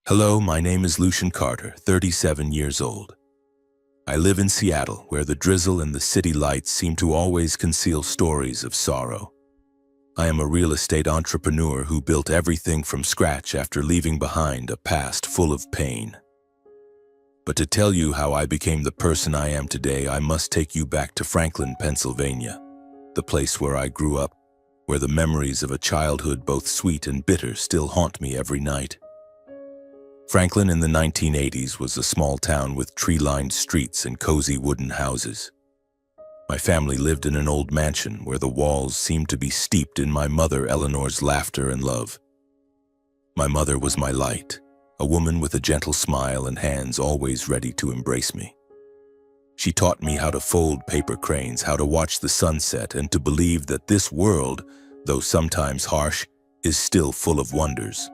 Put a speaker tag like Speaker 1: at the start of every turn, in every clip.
Speaker 1: Hello, my name is Lucian Carter, 37 years old. I live in Seattle, where the drizzle and the city lights seem to always conceal stories of sorrow. I am a real estate entrepreneur who built everything from scratch after leaving behind a past full of pain. But to tell you how I became the person I am today, I must take you back to Franklin, Pennsylvania, the place where I grew up, where the memories of a childhood both sweet and bitter still haunt me every night. Franklin in the 1980s was a small town with tree-lined streets and cozy wooden houses. My family lived in an old mansion where the walls seemed to be steeped in my mother Eleanor's laughter and love. My mother was my light, a woman with a gentle smile and hands always ready to embrace me. She taught me how to fold paper cranes, how to watch the sunset, and to believe that this world, though sometimes harsh, is still full of wonders.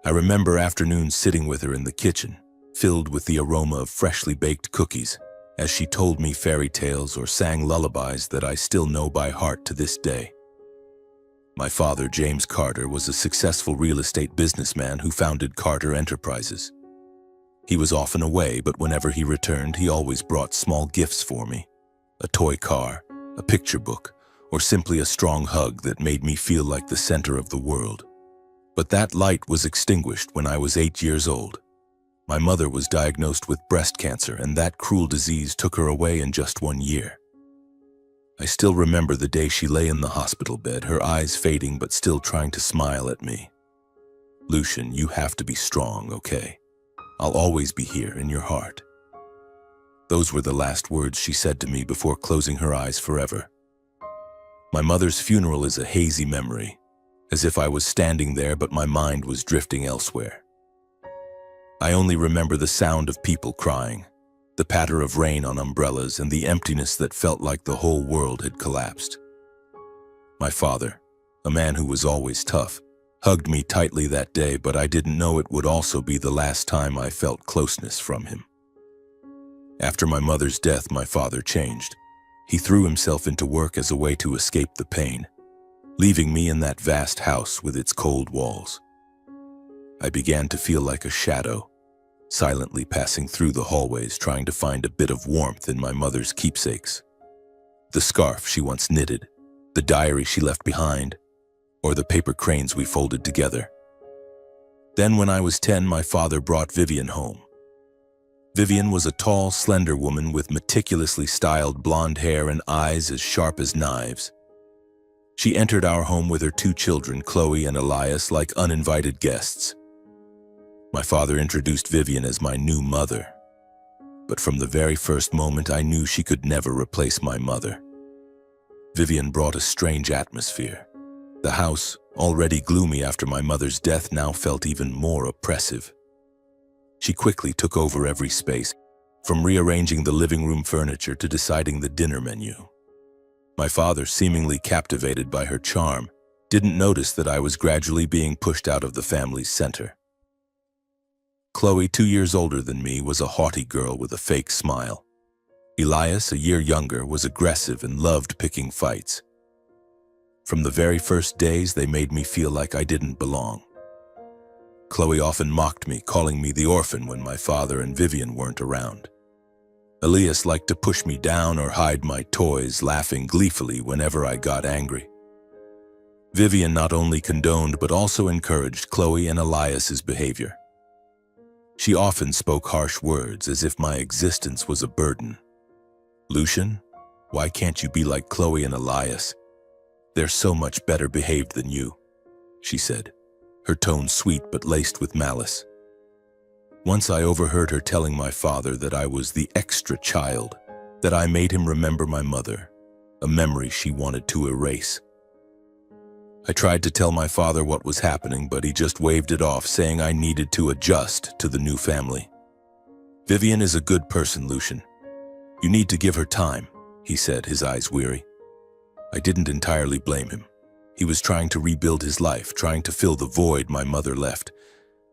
Speaker 1: I remember afternoons sitting with her in the kitchen, filled with the aroma of freshly baked cookies, as she told me fairy tales or sang lullabies that I still know by heart to this day. My father, James Carter, was a successful real estate businessman who founded Carter Enterprises. He was often away, but whenever he returned, he always brought small gifts for me: a toy car, a picture book, or simply a strong hug that made me feel like the center of the world. But that light was extinguished when I was 8 years old. My mother was diagnosed with breast cancer, and that cruel disease took her away in just 1 year. I still remember the day she lay in the hospital bed, her eyes fading but still trying to smile at me. "Lucian, you have to be strong, okay? I'll always be here in your heart." Those were the last words she said to me before closing her eyes forever. My mother's funeral is a hazy memory, as if I was standing there but my mind was drifting elsewhere. I only remember the sound of people crying, the patter of rain on umbrellas, and the emptiness that felt like the whole world had collapsed. My father, a man who was always tough, hugged me tightly that day, but I didn't know it would also be the last time I felt closeness from him. After my mother's death, my father changed. He threw himself into work as a way to escape the pain, leaving me in that vast house with its cold walls. I began to feel like a shadow, silently passing through the hallways trying to find a bit of warmth in my mother's keepsakes. The scarf she once knitted, the diary she left behind, or the paper cranes we folded together. Then when I was 10, my father brought Vivian home. Vivian was a tall, slender woman with meticulously styled blonde hair and eyes as sharp as knives. She entered our home with her 2 children, Chloe and Elias, like uninvited guests. My father introduced Vivian as my new mother, but from the very first moment I knew she could never replace my mother. Vivian brought a strange atmosphere. The house, already gloomy after my mother's death, now felt even more oppressive. She quickly took over every space, from rearranging the living room furniture to deciding the dinner menu. My father, seemingly captivated by her charm, didn't notice that I was gradually being pushed out of the family's center. Chloe, 2 years older than me, was a haughty girl with a fake smile. Elias, a year younger, was aggressive and loved picking fights. From the very first days, they made me feel like I didn't belong. Chloe often mocked me, calling me the orphan when my father and Vivian weren't around. Elias liked to push me down or hide my toys, laughing gleefully whenever I got angry. Vivian not only condoned but also encouraged Chloe and Elias's behavior. She often spoke harsh words as if my existence was a burden. "Lucian, why can't you be like Chloe and Elias? They're so much better behaved than you," she said, her tone sweet but laced with malice. Once I overheard her telling my father that I was the extra child, that I made him remember my mother, a memory she wanted to erase. I tried to tell my father what was happening, but he just waved it off, saying I needed to adjust to the new family. "Vivian is a good person, Lucian. You need to give her time," he said, his eyes weary. I didn't entirely blame him. He was trying to rebuild his life, trying to fill the void my mother left.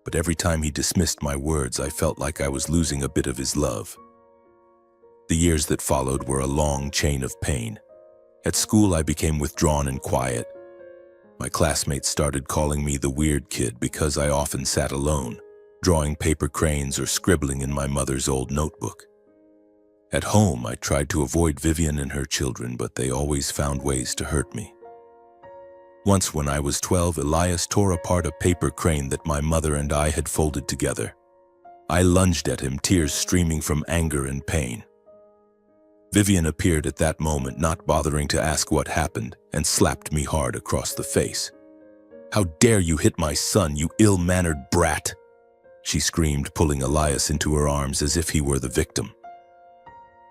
Speaker 1: But every time he dismissed my words, I felt like I was losing a bit of his love. The years that followed were a long chain of pain. At school, I became withdrawn and quiet. My classmates started calling me the weird kid because I often sat alone, drawing paper cranes or scribbling in my mother's old notebook. At home, I tried to avoid Vivian and her children, but they always found ways to hurt me. Once when I was 12, Elias tore apart a paper crane that my mother and I had folded together. I lunged at him, tears streaming from anger and pain. Vivian appeared at that moment, not bothering to ask what happened, and slapped me hard across the face. "How dare you hit my son, you ill-mannered brat!" she screamed, pulling Elias into her arms as if he were the victim.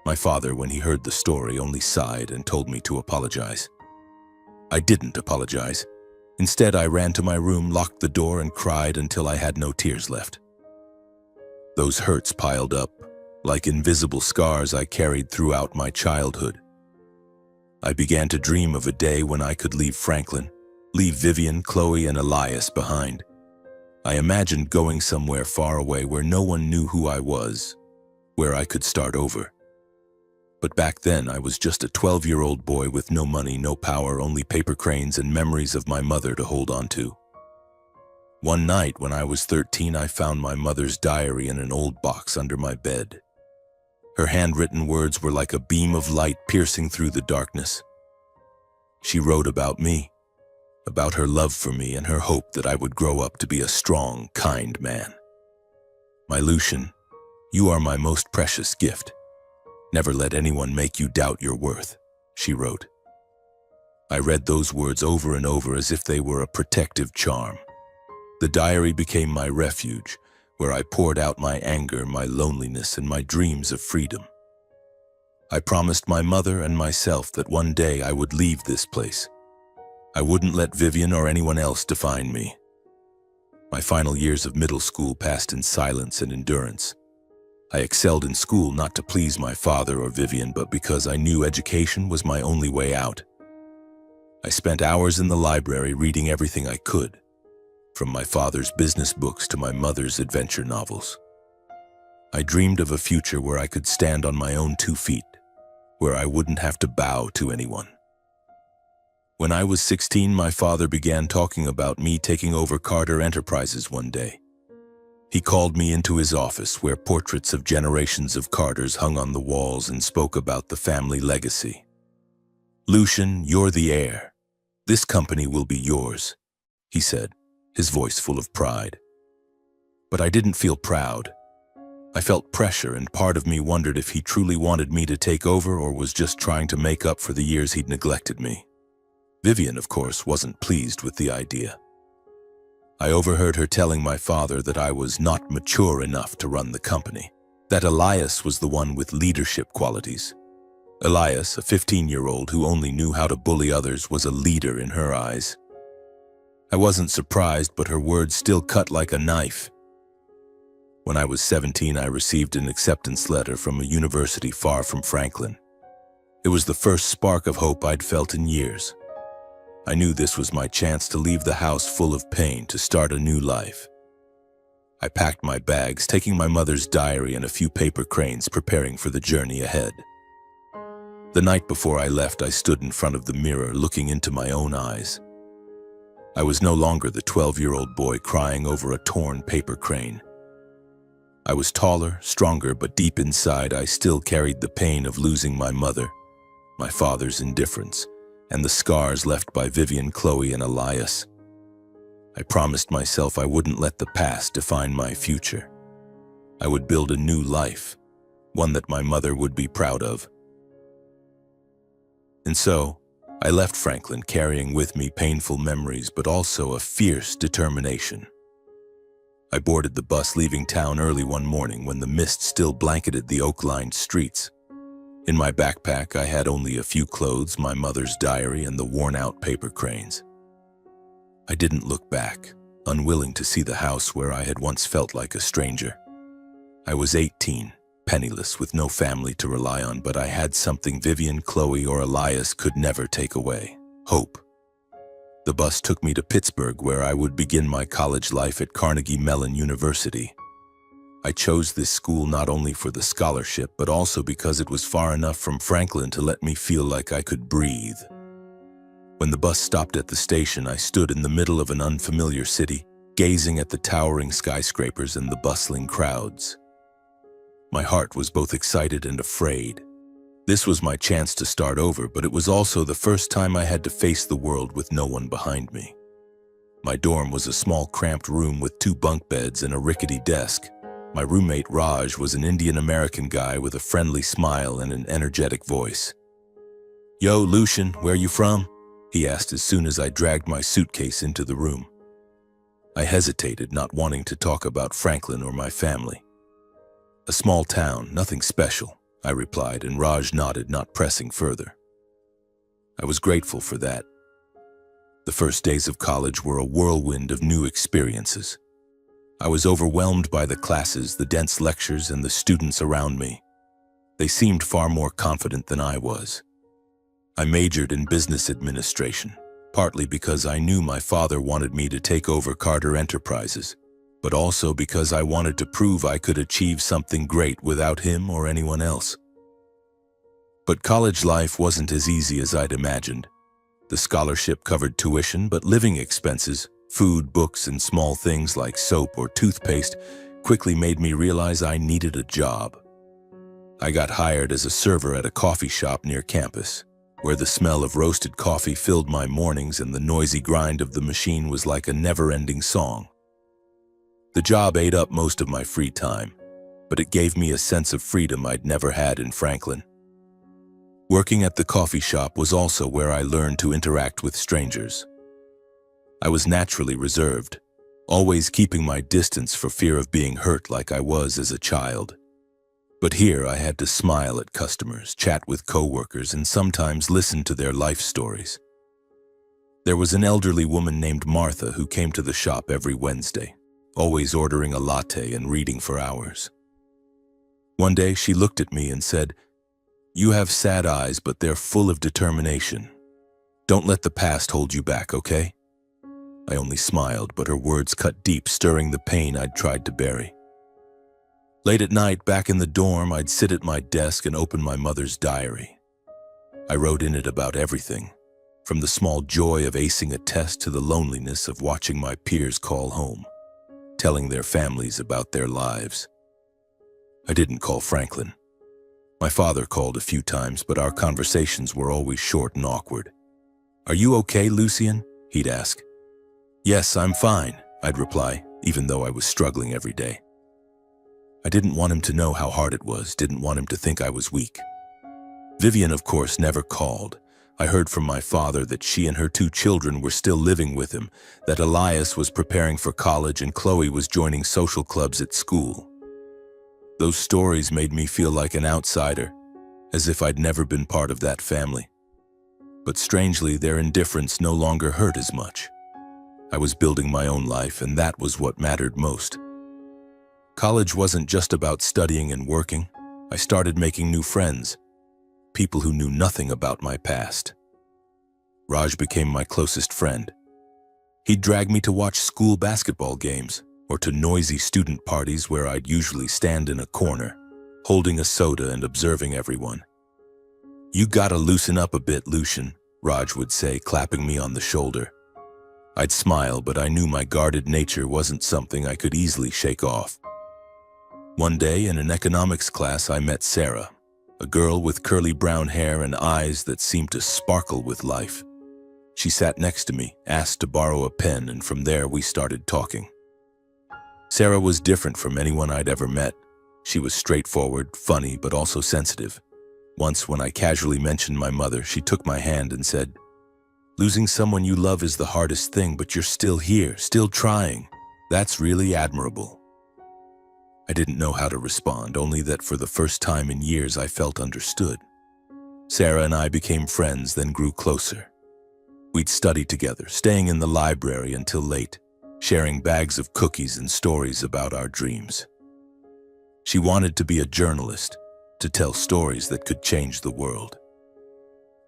Speaker 1: My father, when he heard the story, only sighed and told me to apologize. I didn't apologize. Instead, I ran to my room, locked the door, and cried until I had no tears left. Those hurts piled up, like invisible scars I carried throughout my childhood. I began to dream of a day when I could leave Franklin, leave Vivian, Chloe, and Elias behind. I imagined going somewhere far away where no one knew who I was, where I could start over. But back then, I was just a 12-year-old boy with no money, no power, only paper cranes and memories of my mother to hold on to. One night when I was 13, I found my mother's diary in an old box under my bed. Her handwritten words were like a beam of light piercing through the darkness. She wrote about me, about her love for me and her hope that I would grow up to be a strong, kind man. "My Lucian, you are my most precious gift. Never let anyone make you doubt your worth," she wrote. I read those words over and over as if they were a protective charm. The diary became my refuge, where I poured out my anger, my loneliness, and my dreams of freedom. I promised my mother and myself that one day I would leave this place. I wouldn't let Vivian or anyone else define me. My final years of middle school passed in silence and endurance. I excelled in school not to please my father or Vivian, but because I knew education was my only way out. I spent hours in the library reading everything I could, from my father's business books to my mother's adventure novels. I dreamed of a future where I could stand on my own 2 feet, where I wouldn't have to bow to anyone. When I was 16, my father began talking about me taking over Carter Enterprises one day. He called me into his office, where portraits of generations of Carters hung on the walls, and spoke about the family legacy. "Lucian, you're the heir. This company will be yours," he said, his voice full of pride. But I didn't feel proud. I felt pressure, and part of me wondered if he truly wanted me to take over or was just trying to make up for the years he'd neglected me. Vivian, of course, wasn't pleased with the idea. I overheard her telling my father that I was not mature enough to run the company, that Elias was the one with leadership qualities. Elias, a 15-year-old who only knew how to bully others, was a leader in her eyes. I wasn't surprised, but her words still cut like a knife. When I was 17, I received an acceptance letter from a university far from Franklin. It was the first spark of hope I'd felt in years. I knew this was my chance to leave the house full of pain, to start a new life. I packed my bags, taking my mother's diary and a few paper cranes, preparing for the journey ahead. The night before I left, I stood in front of the mirror, looking into my own eyes. I was no longer the 12-year-old boy crying over a torn paper crane. I was taller, stronger, but deep inside I still carried the pain of losing my mother, my father's indifference, and the scars left by Vivian, Chloe, and Elias. I promised myself I wouldn't let the past define my future. I would build a new life, one that my mother would be proud of. And so, I left Franklin, carrying with me painful memories, but also a fierce determination. I boarded the bus, leaving town early one morning when the mist still blanketed the oak-lined streets. In my backpack, I had only a few clothes, my mother's diary, and the worn-out paper cranes. I didn't look back, unwilling to see the house where I had once felt like a stranger. I was 18, penniless, with no family to rely on, but I had something Vivian, Chloe, or Elias could never take away: hope. The bus took me to Pittsburgh, where I would begin my college life at Carnegie Mellon University. I chose this school not only for the scholarship, but also because it was far enough from Franklin to let me feel like I could breathe. When the bus stopped at the station, I stood in the middle of an unfamiliar city, gazing at the towering skyscrapers and the bustling crowds. My heart was both excited and afraid. This was my chance to start over, but it was also the first time I had to face the world with no one behind me. My dorm was a small, cramped room with 2 bunk beds and a rickety desk. My roommate Raj was an Indian-American guy with a friendly smile and an energetic voice. "Yo, Lucian, where you from?" he asked as soon as I dragged my suitcase into the room. I hesitated, not wanting to talk about Franklin or my family. "A small town, nothing special," I replied, and Raj nodded, not pressing further. I was grateful for that. The first days of college were a whirlwind of new experiences. I was overwhelmed by the classes, the dense lectures, and the students around me. They seemed far more confident than I was. I majored in business administration, partly because I knew my father wanted me to take over Carter Enterprises, but also because I wanted to prove I could achieve something great without him or anyone else. But college life wasn't as easy as I'd imagined. The scholarship covered tuition, but living expenses, food, books, and small things like soap or toothpaste quickly made me realize I needed a job. I got hired as a server at a coffee shop near campus, where the smell of roasted coffee filled my mornings and the noisy grind of the machine was like a never-ending song. The job ate up most of my free time, but it gave me a sense of freedom I'd never had in Franklin. Working at the coffee shop was also where I learned to interact with strangers. I was naturally reserved, always keeping my distance for fear of being hurt like I was as a child. But here I had to smile at customers, chat with coworkers, and sometimes listen to their life stories. There was an elderly woman named Martha who came to the shop every Wednesday, always ordering a latte and reading for hours. One day she looked at me and said, "You have sad eyes, but they're full of determination. Don't let the past hold you back, okay?" I only smiled, but her words cut deep, stirring the pain I'd tried to bury. Late at night, back in the dorm, I'd sit at my desk and open my mother's diary. I wrote in it about everything, from the small joy of acing a test to the loneliness of watching my peers call home, telling their families about their lives. I didn't call Franklin. My father called a few times, but our conversations were always short and awkward. "Are you okay, Lucian?" he'd ask. "Yes, I'm fine," I'd reply, even though I was struggling every day. I didn't want him to know how hard it was, didn't want him to think I was weak. Vivian, of course, never called. I heard from my father that she and her 2 children were still living with him, that Elias was preparing for college and Chloe was joining social clubs at school. Those stories made me feel like an outsider, as if I'd never been part of that family. But strangely, their indifference no longer hurt as much. I was building my own life, and that was what mattered most. College wasn't just about studying and working. I started making new friends, people who knew nothing about my past. Raj became my closest friend. He'd drag me to watch school basketball games or to noisy student parties where I'd usually stand in a corner, holding a soda and observing everyone. "You gotta loosen up a bit, Lucian," Raj would say, clapping me on the shoulder. I'd smile, but I knew my guarded nature wasn't something I could easily shake off. One day in an economics class, I met Sarah, a girl with curly brown hair and eyes that seemed to sparkle with life. She sat next to me, asked to borrow a pen, and from there we started talking. Sarah was different from anyone I'd ever met. She was straightforward, funny, but also sensitive. Once, when I casually mentioned my mother, she took my hand and said, "Losing someone you love is the hardest thing, but you're still here, still trying. That's really admirable." I didn't know how to respond, only that for the first time in years I felt understood. Sarah and I became friends, then grew closer. We'd study together, staying in the library until late, sharing bags of cookies and stories about our dreams. She wanted to be a journalist, to tell stories that could change the world.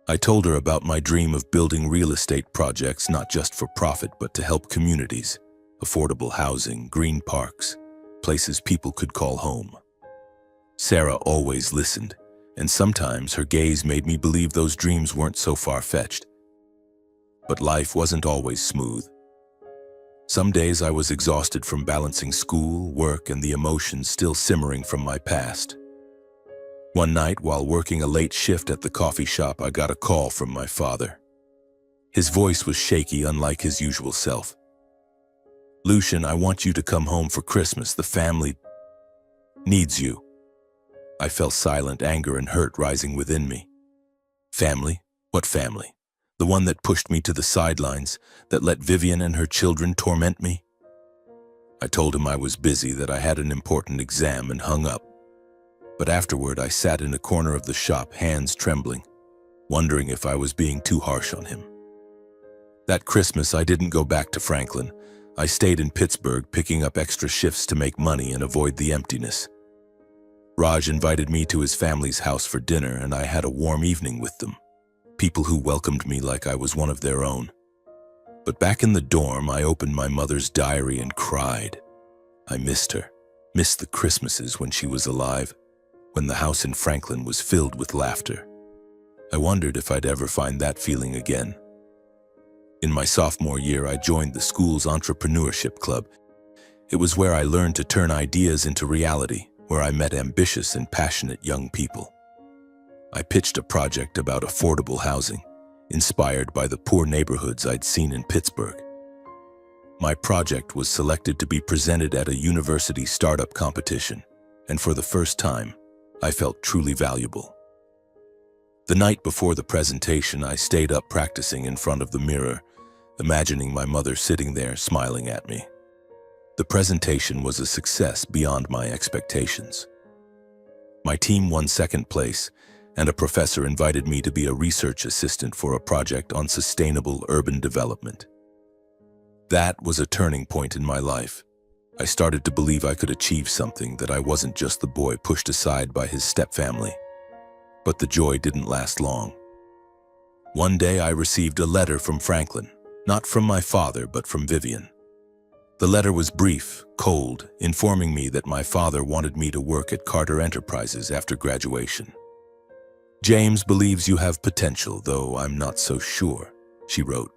Speaker 1: I told her about my dream of building real estate projects not just for profit but to help communities, affordable housing, green parks, places people could call home. Sarah always listened, and sometimes her gaze made me believe those dreams weren't so far-fetched. But life wasn't always smooth. Some days I was exhausted from balancing school, work, and the emotions still simmering from my past. One night, while working a late shift at the coffee shop, I got a call from my father. His voice was shaky, unlike his usual self. "Lucian, I want you to come home for Christmas. The family needs you." I felt silent anger and hurt rising within me. Family? What family? The one that pushed me to the sidelines, that let Vivian and her children torment me? I told him I was busy, that I had an important exam, and hung up. But afterward, I sat in a corner of the shop, hands trembling, wondering if I was being too harsh on him. That Christmas, I didn't go back to Franklin. I stayed in Pittsburgh, picking up extra shifts to make money and avoid the emptiness. Raj invited me to his family's house for dinner, and I had a warm evening with them. People who welcomed me like I was one of their own. But back in the dorm, I opened my mother's diary and cried. I missed her, missed the Christmases when she was alive, when the house in Franklin was filled with laughter. I wondered if I'd ever find that feeling again. In my sophomore year, I joined the school's entrepreneurship club. It was where I learned to turn ideas into reality, where I met ambitious and passionate young people. I pitched a project about affordable housing, inspired by the poor neighborhoods I'd seen in Pittsburgh. My project was selected to be presented at a university startup competition, and for the first time, I felt truly valuable. The night before the presentation, I stayed up practicing in front of the mirror, imagining my mother sitting there smiling at me. The presentation was a success beyond my expectations. My team won second place, and a professor invited me to be a research assistant for a project on sustainable urban development. That was a turning point in my life. I started to believe I could achieve something, that I wasn't just the boy pushed aside by his stepfamily. But the joy didn't last long. One day I received a letter from Franklin, not from my father, but from Vivian. The letter was brief, cold, informing me that my father wanted me to work at Carter Enterprises after graduation. "James believes you have potential, though I'm not so sure," she wrote.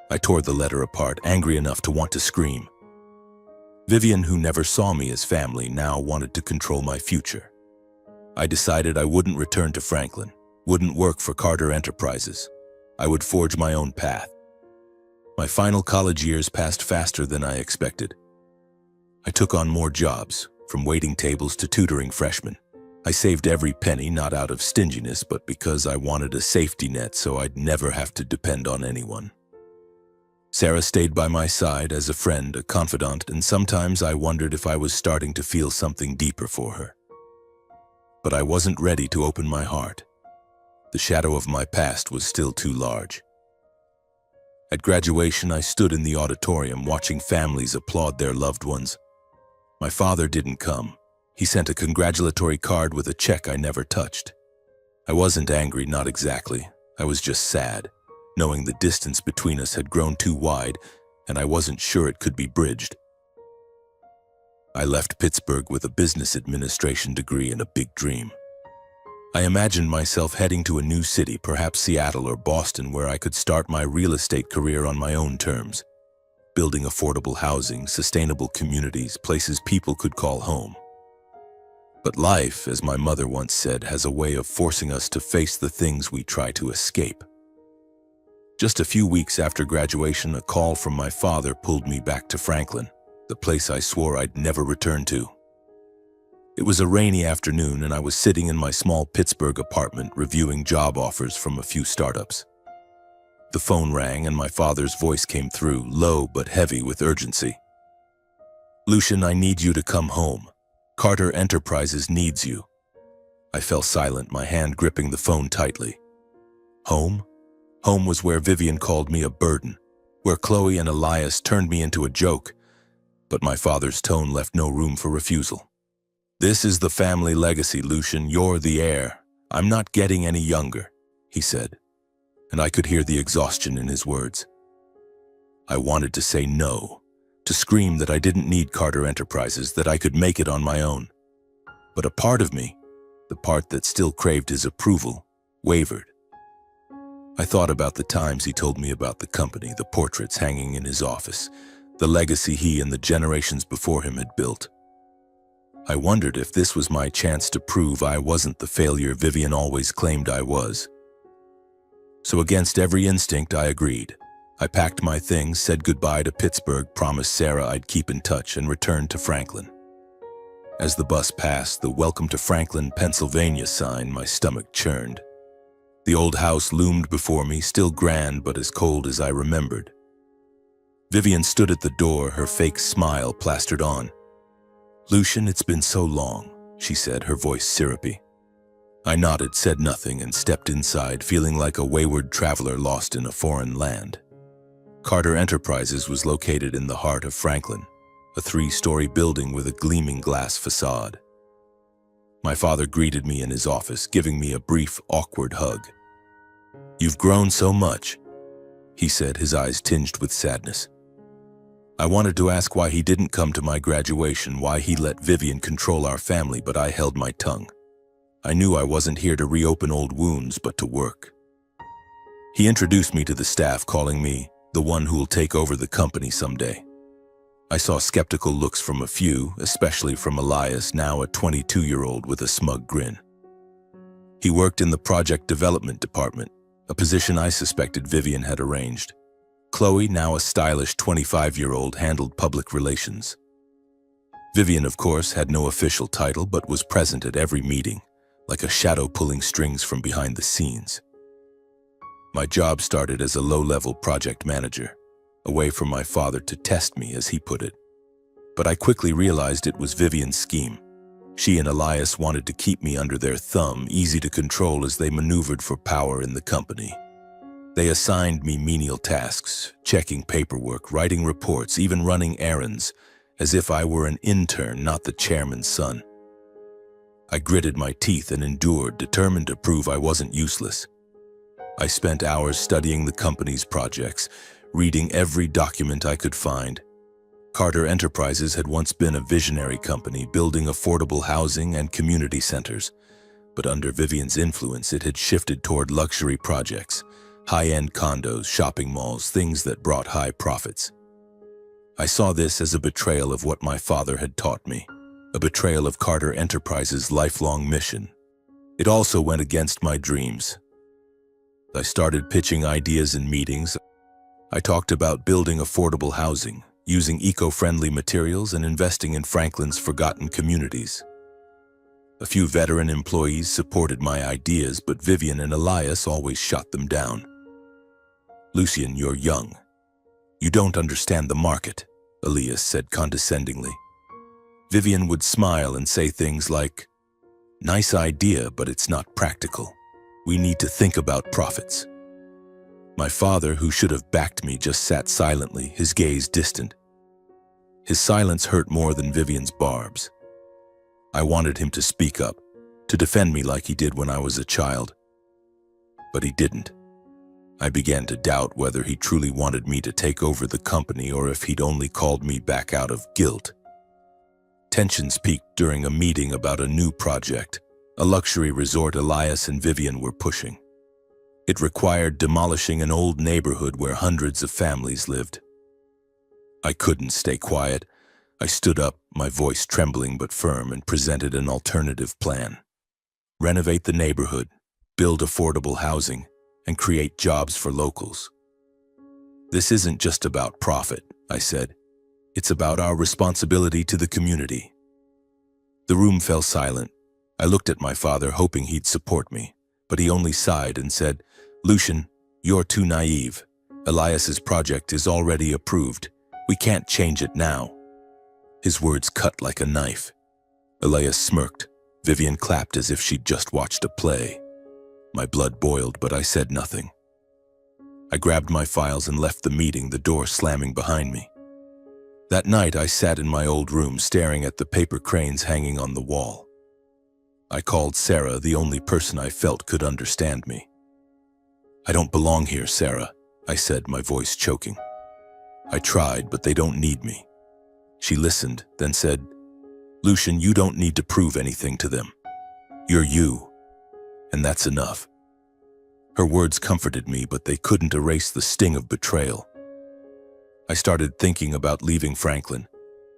Speaker 1: I tore the letter apart, angry enough to want to scream. Vivian, who never saw me as family, now wanted to control my future. I decided I wouldn't return to Franklin, wouldn't work for Carter Enterprises. I would forge my own path. My final college years passed faster than I expected. I took on more jobs, from waiting tables to tutoring freshmen. I saved every penny, not out of stinginess, but because I wanted a safety net so I'd never have to depend on anyone. Sarah stayed by my side as a friend, a confidant, and sometimes I wondered if I was starting to feel something deeper for her. But I wasn't ready to open my heart. The shadow of my past was still too large. At graduation, I stood in the auditorium watching families applaud their loved ones. My father didn't come. He sent a congratulatory card with a check I never touched. I wasn't angry, not exactly. I was just sad, knowing the distance between us had grown too wide, and I wasn't sure it could be bridged. I left Pittsburgh with a business administration degree and a big dream. I imagined myself heading to a new city, perhaps Seattle or Boston, where I could start my real estate career on my own terms, building affordable housing, sustainable communities, places people could call home. But life, as my mother once said, has a way of forcing us to face the things we try to escape. Just a few weeks after graduation, a call from my father pulled me back to Franklin, the place I swore I'd never return to. It was a rainy afternoon, and I was sitting in my small Pittsburgh apartment reviewing job offers from a few startups. The phone rang, and my father's voice came through, low but heavy with urgency. "Lucian, I need you to come home. Carter Enterprises needs you." I fell silent, my hand gripping the phone tightly. Home? Home was where Vivian called me a burden, where Chloe and Elias turned me into a joke, but my father's tone left no room for refusal. "This is the family legacy, Lucian. You're the heir. I'm not getting any younger," he said, and I could hear the exhaustion in his words. I wanted to say no, to scream that I didn't need Carter Enterprises, that I could make it on my own. But a part of me, the part that still craved his approval, wavered. I thought about the times he told me about the company, the portraits hanging in his office, the legacy he and the generations before him had built. I wondered if this was my chance to prove I wasn't the failure Vivian always claimed I was. So against every instinct, I agreed. I packed my things, said goodbye to Pittsburgh, promised Sarah I'd keep in touch, and returned to Franklin. As the bus passed the "Welcome to Franklin, Pennsylvania" sign, my stomach churned. The old house loomed before me, still grand but as cold as I remembered. Vivian stood at the door, her fake smile plastered on. "Lucian, it's been so long," she said, her voice syrupy. I nodded, said nothing, and stepped inside, feeling like a wayward traveler lost in a foreign land. Carter Enterprises was located in the heart of Franklin, a 3-story building with a gleaming glass facade. My father greeted me in his office, giving me a brief, awkward hug. "You've grown so much," he said, his eyes tinged with sadness. I wanted to ask why he didn't come to my graduation, why he let Vivian control our family, but I held my tongue. I knew I wasn't here to reopen old wounds, but to work. He introduced me to the staff, calling me the one who'll take over the company someday. I saw skeptical looks from a few, especially from Elias, now a 22-year-old with a smug grin. He worked in the project development department, a position I suspected Vivian had arranged. Chloe, now a stylish 25-year-old, handled public relations. Vivian, of course, had no official title but was present at every meeting, like a shadow pulling strings from behind the scenes. My job started as a low-level project manager, a way for my father to test me, as he put it. But I quickly realized it was Vivian's scheme. She and Elias wanted to keep me under their thumb, easy to control as they maneuvered for power in the company. They assigned me menial tasks, checking paperwork, writing reports, even running errands, as if I were an intern, not the chairman's son. I gritted my teeth and endured, determined to prove I wasn't useless. I spent hours studying the company's projects, reading every document I could find. Carter Enterprises had once been a visionary company, building affordable housing and community centers. But under Vivian's influence, it had shifted toward luxury projects, high-end condos, shopping malls, things that brought high profits. I saw this as a betrayal of what my father had taught me, a betrayal of Carter Enterprises' lifelong mission. It also went against my dreams. I started pitching ideas in meetings. I talked about building affordable housing, using eco-friendly materials, and investing in Franklin's forgotten communities. A few veteran employees supported my ideas, but Vivian and Elias always shot them down. "Lucian, you're young. You don't understand the market," Elias said condescendingly. Vivian would smile and say things like, "Nice idea, but it's not practical. We need to think about profits." My father, who should have backed me, just sat silently, his gaze distant. His silence hurt more than Vivian's barbs. I wanted him to speak up, to defend me like he did when I was a child. But he didn't. I began to doubt whether he truly wanted me to take over the company or if he'd only called me back out of guilt. Tensions peaked during a meeting about a new project, a luxury resort Elias and Vivian were pushing. It required demolishing an old neighborhood where hundreds of families lived. I couldn't stay quiet. I stood up, my voice trembling but firm, and presented an alternative plan. Renovate the neighborhood, build affordable housing, and create jobs for locals. "This isn't just about profit," I said. "It's about our responsibility to the community." The room fell silent. I looked at my father, hoping he'd support me, but he only sighed and said, "Lucian, you're too naive. Elias's project is already approved. We can't change it now." His words cut like a knife. Elias smirked. Vivian clapped as if she'd just watched a play. My blood boiled, but I said nothing. I grabbed my files and left the meeting, the door slamming behind me. That night, I sat in my old room staring at the paper cranes hanging on the wall. I called Sarah, the only person I felt could understand me. "I don't belong here, Sarah," I said, my voice choking. "I tried, but they don't need me." She listened, then said, "Lucian, you don't need to prove anything to them. You're you, and that's enough." Her words comforted me, but they couldn't erase the sting of betrayal. I started thinking about leaving Franklin.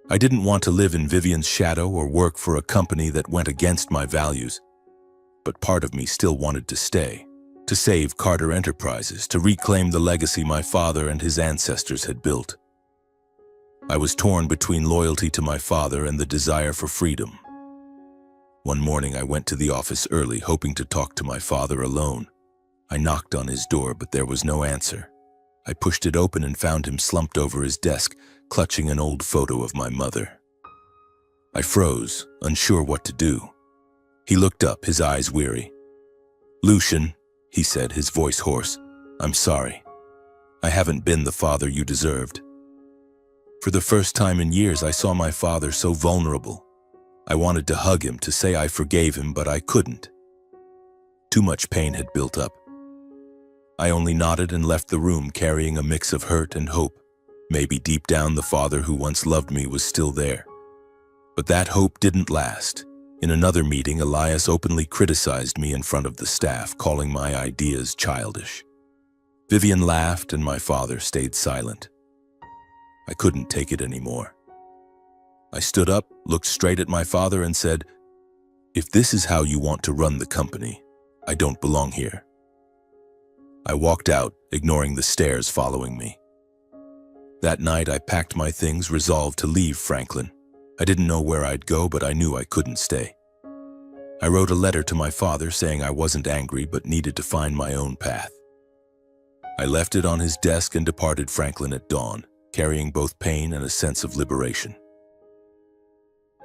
Speaker 1: I didn't want to live in Vivian's shadow or work for a company that went against my values. But part of me still wanted to stay, to save Carter Enterprises, to reclaim the legacy my father and his ancestors had built. I was torn between loyalty to my father and the desire for freedom. One morning I went to the office early, hoping to talk to my father alone. I knocked on his door, but there was no answer. I pushed it open and found him slumped over his desk, clutching an old photo of my mother. I froze, unsure what to do. He looked up, his eyes weary. "Lucian," he said, his voice hoarse, "I'm sorry. I haven't been the father you deserved." For the first time in years, I saw my father so vulnerable. I wanted to hug him, to say I forgave him, but I couldn't. Too much pain had built up. I only nodded and left the room, carrying a mix of hurt and hope. Maybe deep down the father who once loved me was still there. But that hope didn't last. In another meeting, Elias openly criticized me in front of the staff, calling my ideas childish. Vivian laughed and my father stayed silent. I couldn't take it anymore. I stood up, looked straight at my father and said, "If this is how you want to run the company, I don't belong here." I walked out, ignoring the stares following me. That night, I packed my things, resolved to leave Franklin. I didn't know where I'd go, but I knew I couldn't stay. I wrote a letter to my father saying I wasn't angry, but needed to find my own path. I left it on his desk and departed Franklin at dawn, carrying both pain and a sense of liberation.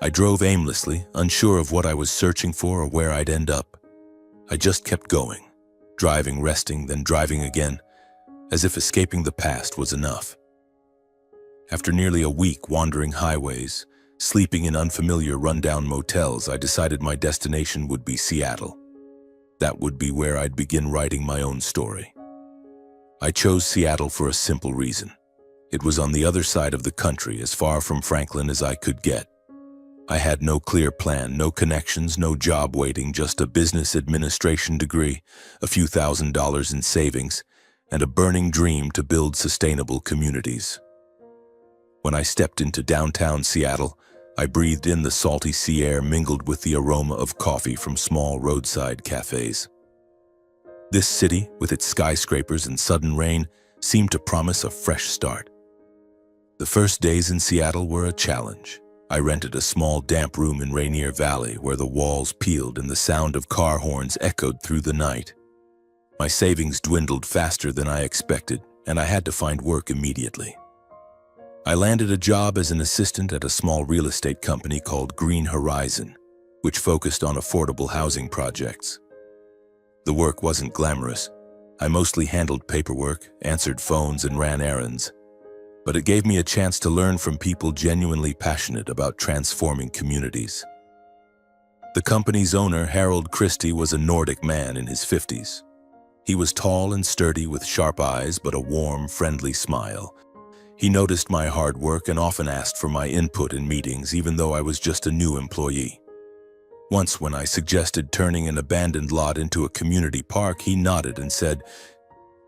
Speaker 1: I drove aimlessly, unsure of what I was searching for or where I'd end up. I just kept going. Driving, resting, then driving again, as if escaping the past was enough. After nearly a week wandering highways, sleeping in unfamiliar rundown motels, I decided my destination would be Seattle. That would be where I'd begin writing my own story. I chose Seattle for a simple reason. It was on the other side of the country, as far from Franklin as I could get. I had no clear plan, no connections, no job waiting, just a business administration degree, a few $1,000s in savings, and a burning dream to build sustainable communities. When I stepped into downtown Seattle, I breathed in the salty sea air mingled with the aroma of coffee from small roadside cafes. This city, with its skyscrapers and sudden rain, seemed to promise a fresh start. The first days in Seattle were a challenge. I rented a small damp room in Rainier Valley where the walls peeled and the sound of car horns echoed through the night. My savings dwindled faster than I expected, and I had to find work immediately. I landed a job as an assistant at a small real estate company called Green Horizon, which focused on affordable housing projects. The work wasn't glamorous. I mostly handled paperwork, answered phones, and ran errands. But it gave me a chance to learn from people genuinely passionate about transforming communities. The company's owner, Harold Christie, was a Nordic man in his 50s. He was tall and sturdy with sharp eyes but a warm, friendly smile. He noticed my hard work and often asked for my input in meetings, even though I was just a new employee. Once, when I suggested turning an abandoned lot into a community park, he nodded and said,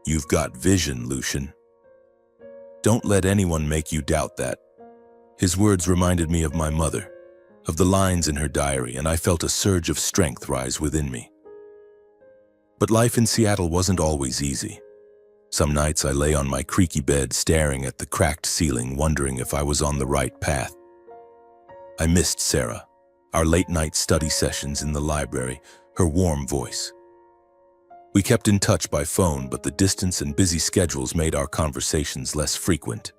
Speaker 1: "You've got vision, Lucian. Don't let anyone make you doubt that." His words reminded me of my mother, of the lines in her diary, and I felt a surge of strength rise within me. But life in Seattle wasn't always easy. Some nights I lay on my creaky bed staring at the cracked ceiling, wondering if I was on the right path. I missed Sarah, our late-night study sessions in the library, her warm voice. We kept in touch by phone, but the distance and busy schedules made our conversations less frequent.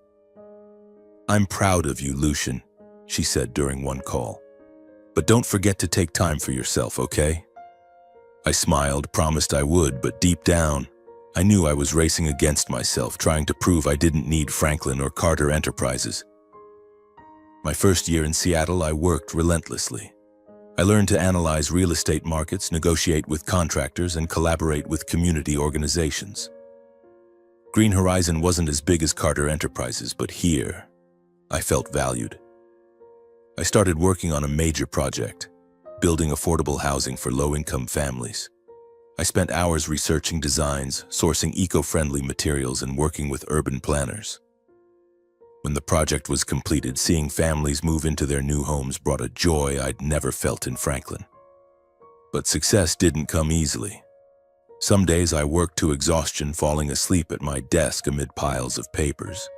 Speaker 1: "I'm proud of you, Lucian," she said during one call. "But don't forget to take time for yourself, okay?" I smiled, promised I would, but deep down, I knew I was racing against myself, trying to prove I didn't need Franklin or Carter Enterprises. My first year in Seattle, I worked relentlessly. I learned to analyze real estate markets, negotiate with contractors, and collaborate with community organizations. Green Horizon wasn't as big as Carter Enterprises, but here, I felt valued. I started working on a major project, building affordable housing for low-income families. I spent hours researching designs, sourcing eco-friendly materials, and working with urban planners. When the project was completed, seeing families move into their new homes brought a joy I'd never felt in Franklin. But success didn't come easily. Some days I worked to exhaustion, falling asleep at my desk amid piles of papers.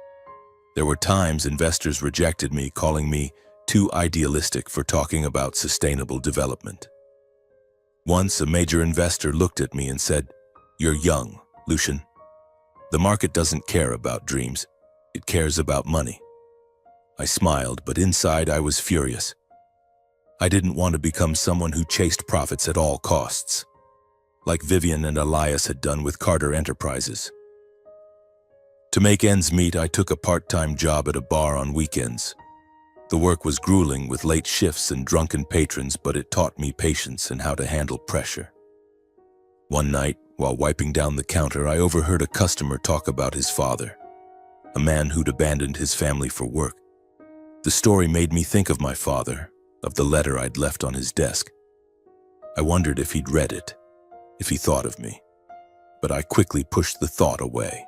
Speaker 1: There were times investors rejected me, calling me too idealistic for talking about sustainable development. Once, a major investor looked at me and said, "You're young, Lucian. The market doesn't care about dreams. It cares about money." I smiled, but inside I was furious. I didn't want to become someone who chased profits at all costs, like Vivian and Elias had done with Carter Enterprises. To make ends meet, I took a part-time job at a bar on weekends. The work was grueling with late shifts and drunken patrons, but it taught me patience and how to handle pressure. One night, while wiping down the counter, I overheard a customer talk about his father, a man who'd abandoned his family for work. The story made me think of my father, of the letter I'd left on his desk. I wondered if he'd read it, if he thought of me, but I quickly pushed the thought away.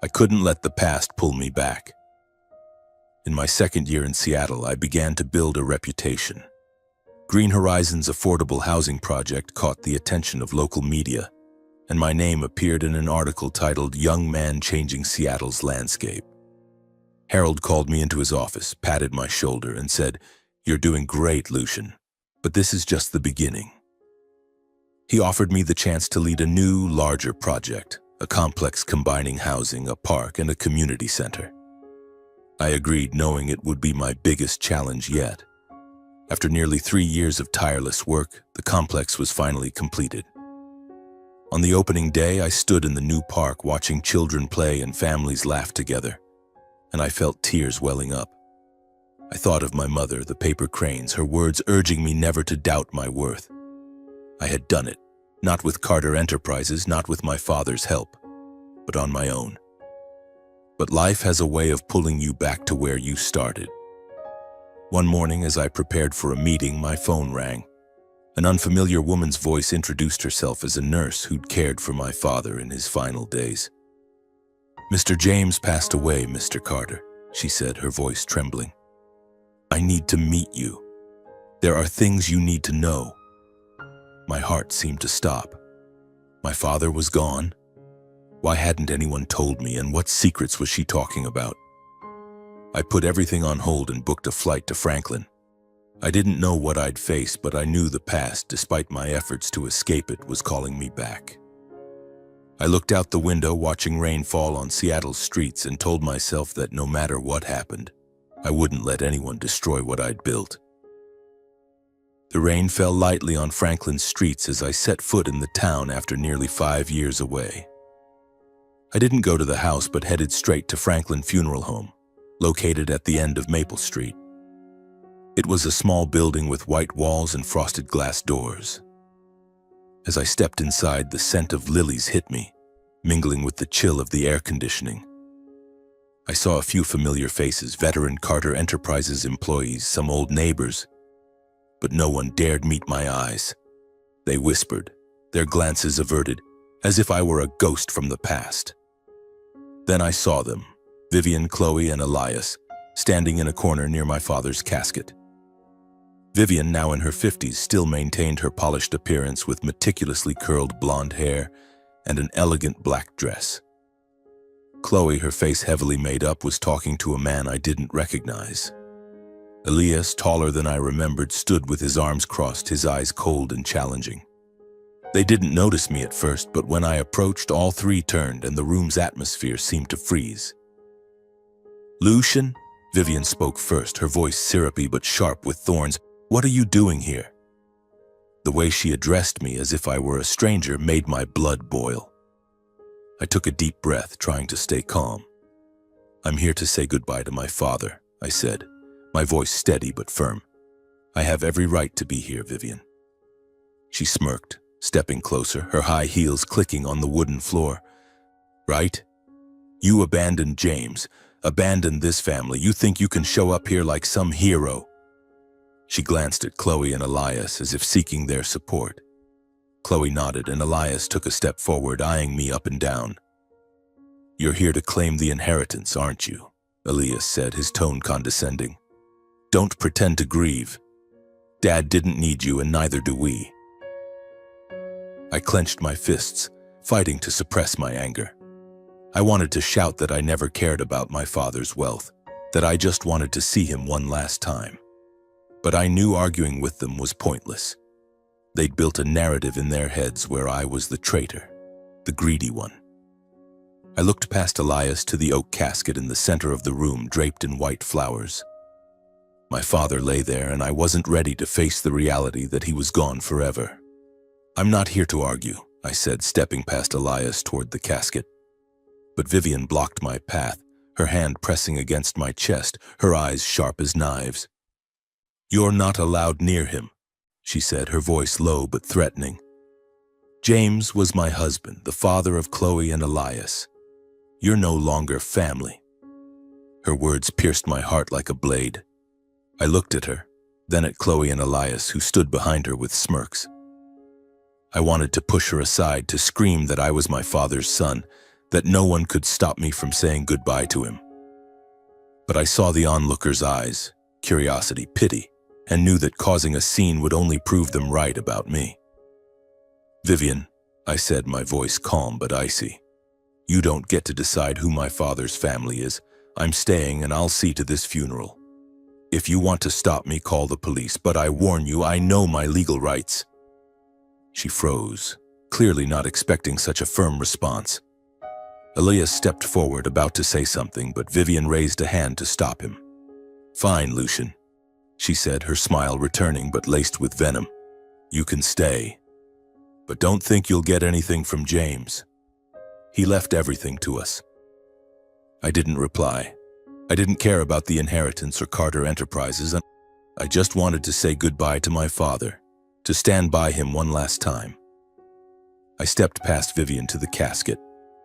Speaker 1: I couldn't let the past pull me back. In my second year in Seattle, I began to build a reputation. Green Horizons' affordable housing project caught the attention of local media, and my name appeared in an article titled "Young Man Changing Seattle's Landscape." Harold called me into his office, patted my shoulder, and said, "You're doing great, Lucian, but this is just the beginning." He offered me the chance to lead a new, larger project, a complex combining housing, a park, and a community center. I agreed, knowing it would be my biggest challenge yet. After nearly 3 years of tireless work, the complex was finally completed. On the opening day, I stood in the new park watching children play and families laugh together, and I felt tears welling up. I thought of my mother, the paper cranes, her words urging me never to doubt my worth. I had done it, not with Carter Enterprises, not with my father's help, but on my own. But life has a way of pulling you back to where you started. One morning, as I prepared for a meeting, my phone rang. An unfamiliar woman's voice introduced herself as a nurse who'd cared for my father in his final days. "Mr. James passed away, Mr. Carter," she said, her voice trembling. "I need to meet you. There are things you need to know." My heart seemed to stop. My father was gone. Why hadn't anyone told me, and what secrets was she talking about? I put everything on hold and booked a flight to Franklin. I didn't know what I'd face, but I knew the past, despite my efforts to escape it, was calling me back. I looked out the window, watching rain fall on Seattle's streets, and told myself that no matter what happened, I wouldn't let anyone destroy what I'd built. The rain fell lightly on Franklin's streets as I set foot in the town after nearly 5 years away. I didn't go to the house, but headed straight to Franklin Funeral Home, located at the end of Maple Street. It was a small building with white walls and frosted glass doors. As I stepped inside, the scent of lilies hit me, mingling with the chill of the air conditioning. I saw a few familiar faces, veteran Carter Enterprises employees, some old neighbors, but no one dared meet my eyes. They whispered, their glances averted, as if I were a ghost from the past. Then I saw them, Vivian, Chloe, and Elias, standing in a corner near my father's casket. Vivian, now in her 50s, still maintained her polished appearance with meticulously curled blonde hair and an elegant black dress. Chloe, her face heavily made up, was talking to a man I didn't recognize. Elias, taller than I remembered, stood with his arms crossed, his eyes cold and challenging. They didn't notice me at first, but when I approached, all three turned and the room's atmosphere seemed to freeze. "Lucian?" Vivian spoke first, her voice syrupy but sharp with thorns. "What are you doing here?" The way she addressed me, as if I were a stranger, made my blood boil. I took a deep breath, trying to stay calm. "I'm here to say goodbye to my father," I said, my voice steady but firm. "I have every right to be here, Vivian." She smirked, stepping closer, her high heels clicking on the wooden floor. "Right? You abandoned James, abandoned this family. You think you can show up here like some hero?" She glanced at Chloe and Elias as if seeking their support. Chloe nodded and Elias took a step forward, eyeing me up and down. "You're here to claim the inheritance, aren't you?" Elias said, his tone condescending. Don't pretend to grieve. Dad didn't need you and neither do we. I clenched my fists, fighting to suppress my anger. I wanted to shout that I never cared about my father's wealth, that I just wanted to see him one last time. But I knew arguing with them was pointless. They'd built a narrative in their heads where I was the traitor, the greedy one. I looked past Elias to the oak casket in the center of the room draped in white flowers. My father lay there and I wasn't ready to face the reality that he was gone forever. I'm not here to argue, I said, stepping past Elias toward the casket. But Vivian blocked my path, her hand pressing against my chest, her eyes sharp as knives. You're not allowed near him, she said, her voice low but threatening. James was my husband, the father of Chloe and Elias. You're no longer family. Her words pierced my heart like a blade. I looked at her, then at Chloe and Elias, who stood behind her with smirks. I wanted to push her aside, to scream that I was my father's son, that no one could stop me from saying goodbye to him. But I saw the onlookers' eyes, curiosity, pity, and knew that causing a scene would only prove them right about me. Vivian, I said, my voice calm but icy. You don't get to decide who my father's family is. I'm staying and I'll see to this funeral. If you want to stop me, call the police, but I warn you, I know my legal rights. She froze, clearly not expecting such a firm response. Elias stepped forward, about to say something, but Vivian raised a hand to stop him. Fine, Lucian, she said, her smile returning but laced with venom. You can stay. But don't think you'll get anything from James. He left everything to us. I didn't reply. I didn't care about the inheritance or Carter Enterprises. I just wanted to say goodbye to my father, to stand by him one last time. I stepped past Vivian to the casket.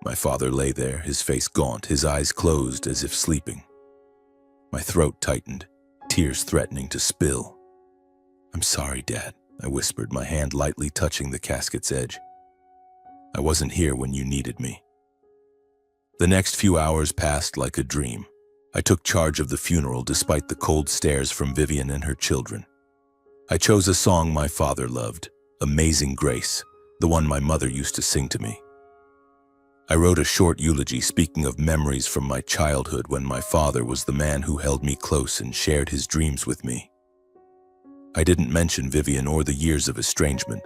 Speaker 1: My father lay there, his face gaunt, his eyes closed as if sleeping. My throat tightened, tears threatening to spill. I'm sorry, Dad, I whispered, my hand lightly touching the casket's edge. I wasn't here when you needed me. The next few hours passed like a dream. I took charge of the funeral despite the cold stares from Vivian and her children. I chose a song my father loved, Amazing Grace, the one my mother used to sing to me. I wrote a short eulogy speaking of memories from my childhood when my father was the man who held me close and shared his dreams with me. I didn't mention Vivian or the years of estrangement.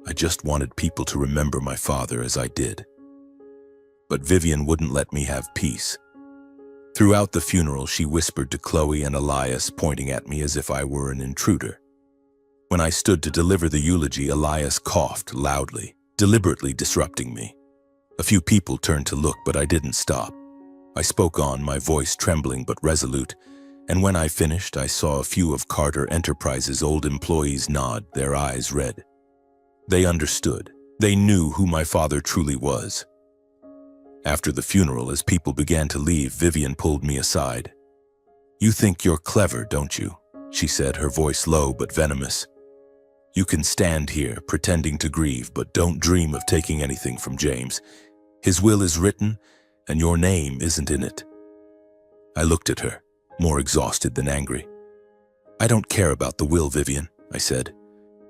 Speaker 1: I just wanted people to remember my father as I did. But Vivian wouldn't let me have peace. Throughout the funeral, she whispered to Chloe and Elias, pointing at me as if I were an intruder. When I stood to deliver the eulogy, Elias coughed loudly, deliberately disrupting me. A few people turned to look, but I didn't stop. I spoke on, my voice trembling but resolute, and when I finished, I saw a few of Carter Enterprises' old employees nod, their eyes red. They understood. They knew who my father truly was. After the funeral, as people began to leave, Vivian pulled me aside. You think you're clever, don't you? She said, her voice low but venomous. You can stand here, pretending to grieve, but don't dream of taking anything from James. His will is written, and your name isn't in it. I looked at her, more exhausted than angry. I don't care about the will, Vivian, I said.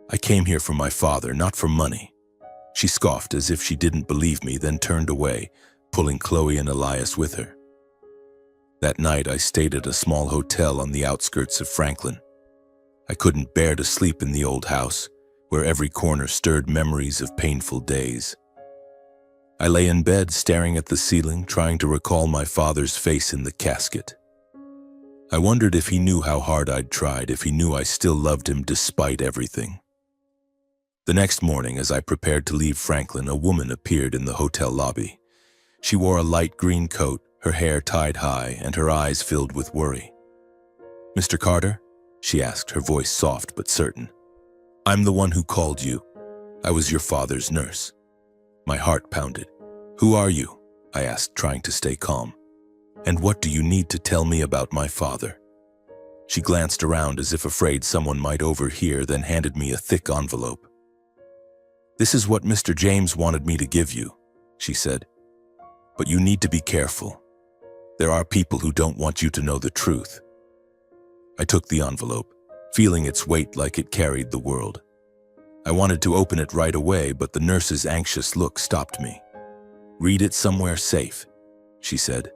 Speaker 1: I came here for my father, not for money. She scoffed as if she didn't believe me, then turned away, pulling Chloe and Elias with her. That night, I stayed at a small hotel on the outskirts of Franklin. I couldn't bear to sleep in the old house, where every corner stirred memories of painful days. I lay in bed, staring at the ceiling, trying to recall my father's face in the casket. I wondered if he knew how hard I'd tried, if he knew I still loved him despite everything. The next morning, as I prepared to leave Franklin, a woman appeared in the hotel lobby. She wore a light green coat, her hair tied high, and her eyes filled with worry. Mr. Carter? She asked, her voice soft but certain. I'm the one who called you. I was your father's nurse. My heart pounded. Who are you? I asked, trying to stay calm. And what do you need to tell me about my father? She glanced around as if afraid someone might overhear, then handed me a thick envelope. This is what Mr. James wanted me to give you, she said. But you need to be careful. There are people who don't want you to know the truth. I took the envelope, feeling its weight like it carried the world. I wanted to open it right away, but the nurse's anxious look stopped me. "Read it somewhere safe," she said,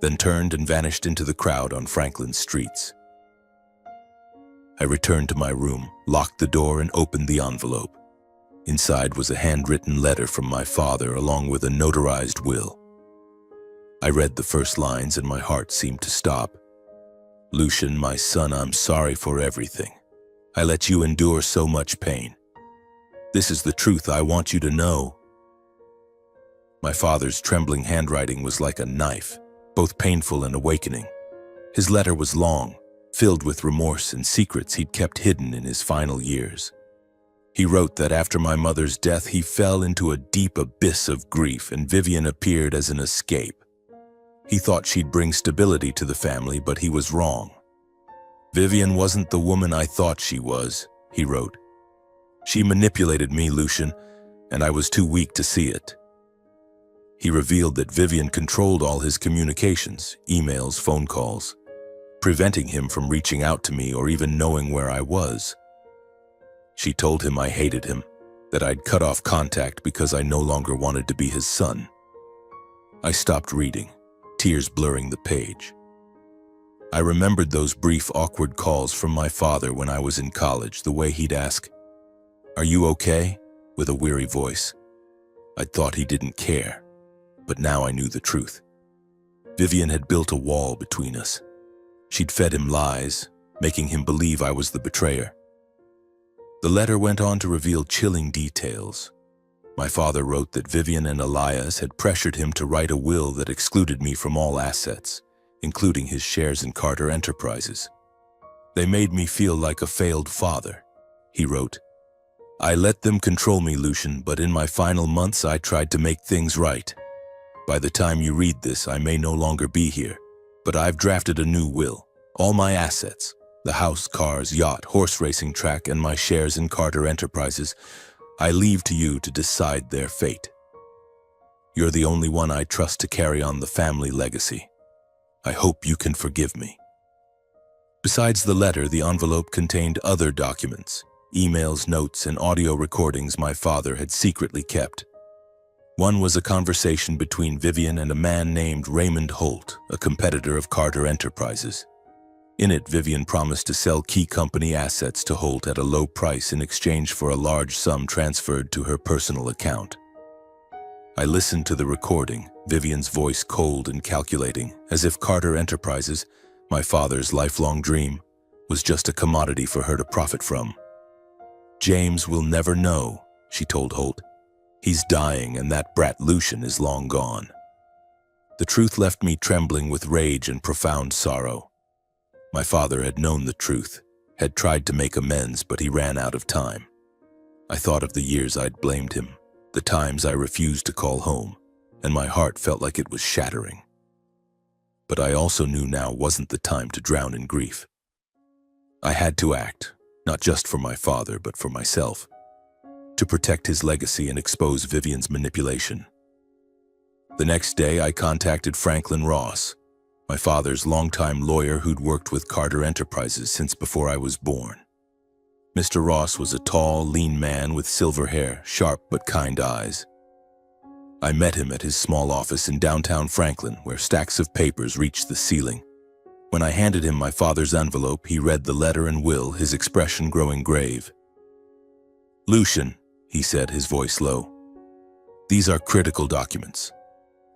Speaker 1: then turned and vanished into the crowd on Franklin's streets. I returned to my room, locked the door, and opened the envelope. Inside was a handwritten letter from my father along with a notarized will. I read the first lines and my heart seemed to stop. "Lucian, my son, I'm sorry for everything. I let you endure so much pain. This is the truth I want you to know." My father's trembling handwriting was like a knife, both painful and awakening. His letter was long, filled with remorse and secrets he'd kept hidden in his final years. He wrote that after my mother's death, he fell into a deep abyss of grief and Vivian appeared as an escape. He thought she'd bring stability to the family, but he was wrong. "Vivian wasn't the woman I thought she was," he wrote. "She manipulated me, Lucian, and I was too weak to see it." He revealed that Vivian controlled all his communications, emails, phone calls, preventing him from reaching out to me or even knowing where I was. She told him I hated him, that I'd cut off contact because I no longer wanted to be his son. I stopped reading, tears blurring the page. I remembered those brief, awkward calls from my father when I was in college, the way he'd ask, "Are you okay?" with a weary voice. I'd thought he didn't care, but now I knew the truth. Vivian had built a wall between us. She'd fed him lies, making him believe I was the betrayer. The letter went on to reveal chilling details. My father wrote that Vivian and Elias had pressured him to write a will that excluded me from all assets, including his shares in Carter Enterprises. "They made me feel like a failed father," he wrote. "I let them control me, Lucian, but in my final months I tried to make things right. By the time you read this, I may no longer be here, but I've drafted a new will. All my assets, the house, cars, yacht, horse racing track, and my shares in Carter Enterprises, I leave to you to decide their fate. You're the only one I trust to carry on the family legacy. I hope you can forgive me." Besides the letter, the envelope contained other documents, emails, notes, and audio recordings my father had secretly kept. One was a conversation between Vivian and a man named Raymond Holt, a competitor of Carter Enterprises. In it, Vivian promised to sell key company assets to Holt at a low price in exchange for a large sum transferred to her personal account. I listened to the recording, Vivian's voice cold and calculating, as if Carter Enterprises, my father's lifelong dream, was just a commodity for her to profit from. "James will never know," she told Holt. "He's dying and that brat Lucian is long gone." The truth left me trembling with rage and profound sorrow. My father had known the truth, had tried to make amends, but he ran out of time. I thought of the years I'd blamed him, the times I refused to call home, and my heart felt like it was shattering. But I also knew now wasn't the time to drown in grief. I had to act, not just for my father, but for myself, to protect his legacy and expose Vivian's manipulation. The next day, I contacted Franklin Ross, my father's longtime lawyer who'd worked with Carter Enterprises since before I was born. Mr. Ross was a tall, lean man with silver hair, sharp but kind eyes. I met him at his small office in downtown Franklin, where stacks of papers reached the ceiling. When I handed him my father's envelope, he read the letter and will, his expression growing grave. "Lucian," he said, his voice low, "these are critical documents.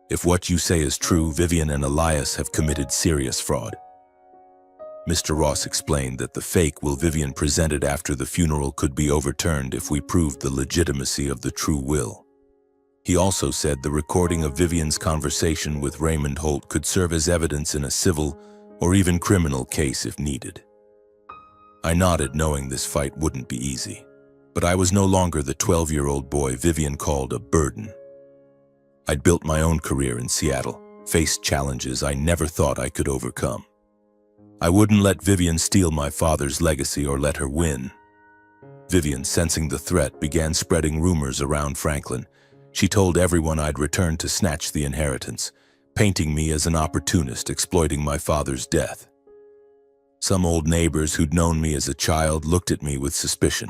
Speaker 1: If what you say is true, Vivian and Elias have committed serious fraud." Mr. Ross explained that the fake will Vivian presented after the funeral could be overturned if we proved the legitimacy of the true will. He also said the recording of Vivian's conversation with Raymond Holt could serve as evidence in a civil or even criminal case if needed. I nodded, knowing this fight wouldn't be easy, but I was no longer the 12-year-old boy Vivian called a burden. I'd built my own career in Seattle, faced challenges I never thought I could overcome. I wouldn't let Vivian steal my father's legacy or let her win. Vivian, sensing the threat, began spreading rumors around Franklin. She told everyone I'd returned to snatch the inheritance, painting me as an opportunist exploiting my father's death. Some old neighbors who'd known me as a child looked at me with suspicion,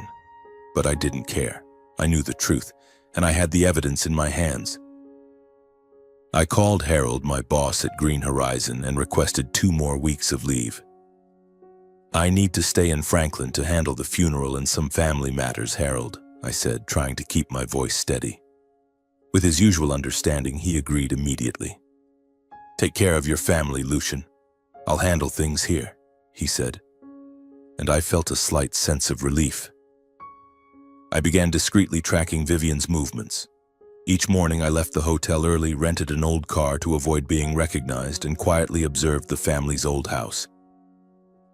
Speaker 1: but I didn't care. I knew the truth, and I had the evidence in my hands. I called Harold, my boss at Green Horizon, and requested 2 more weeks of leave. "I need to stay in Franklin to handle the funeral and some family matters, Harold," I said, trying to keep my voice steady. With his usual understanding, he agreed immediately. "Take care of your family, Lucian. I'll handle things here," he said, and I felt a slight sense of relief. I began discreetly tracking Vivian's movements. Each morning I left the hotel early, rented an old car to avoid being recognized, and quietly observed the family's old house.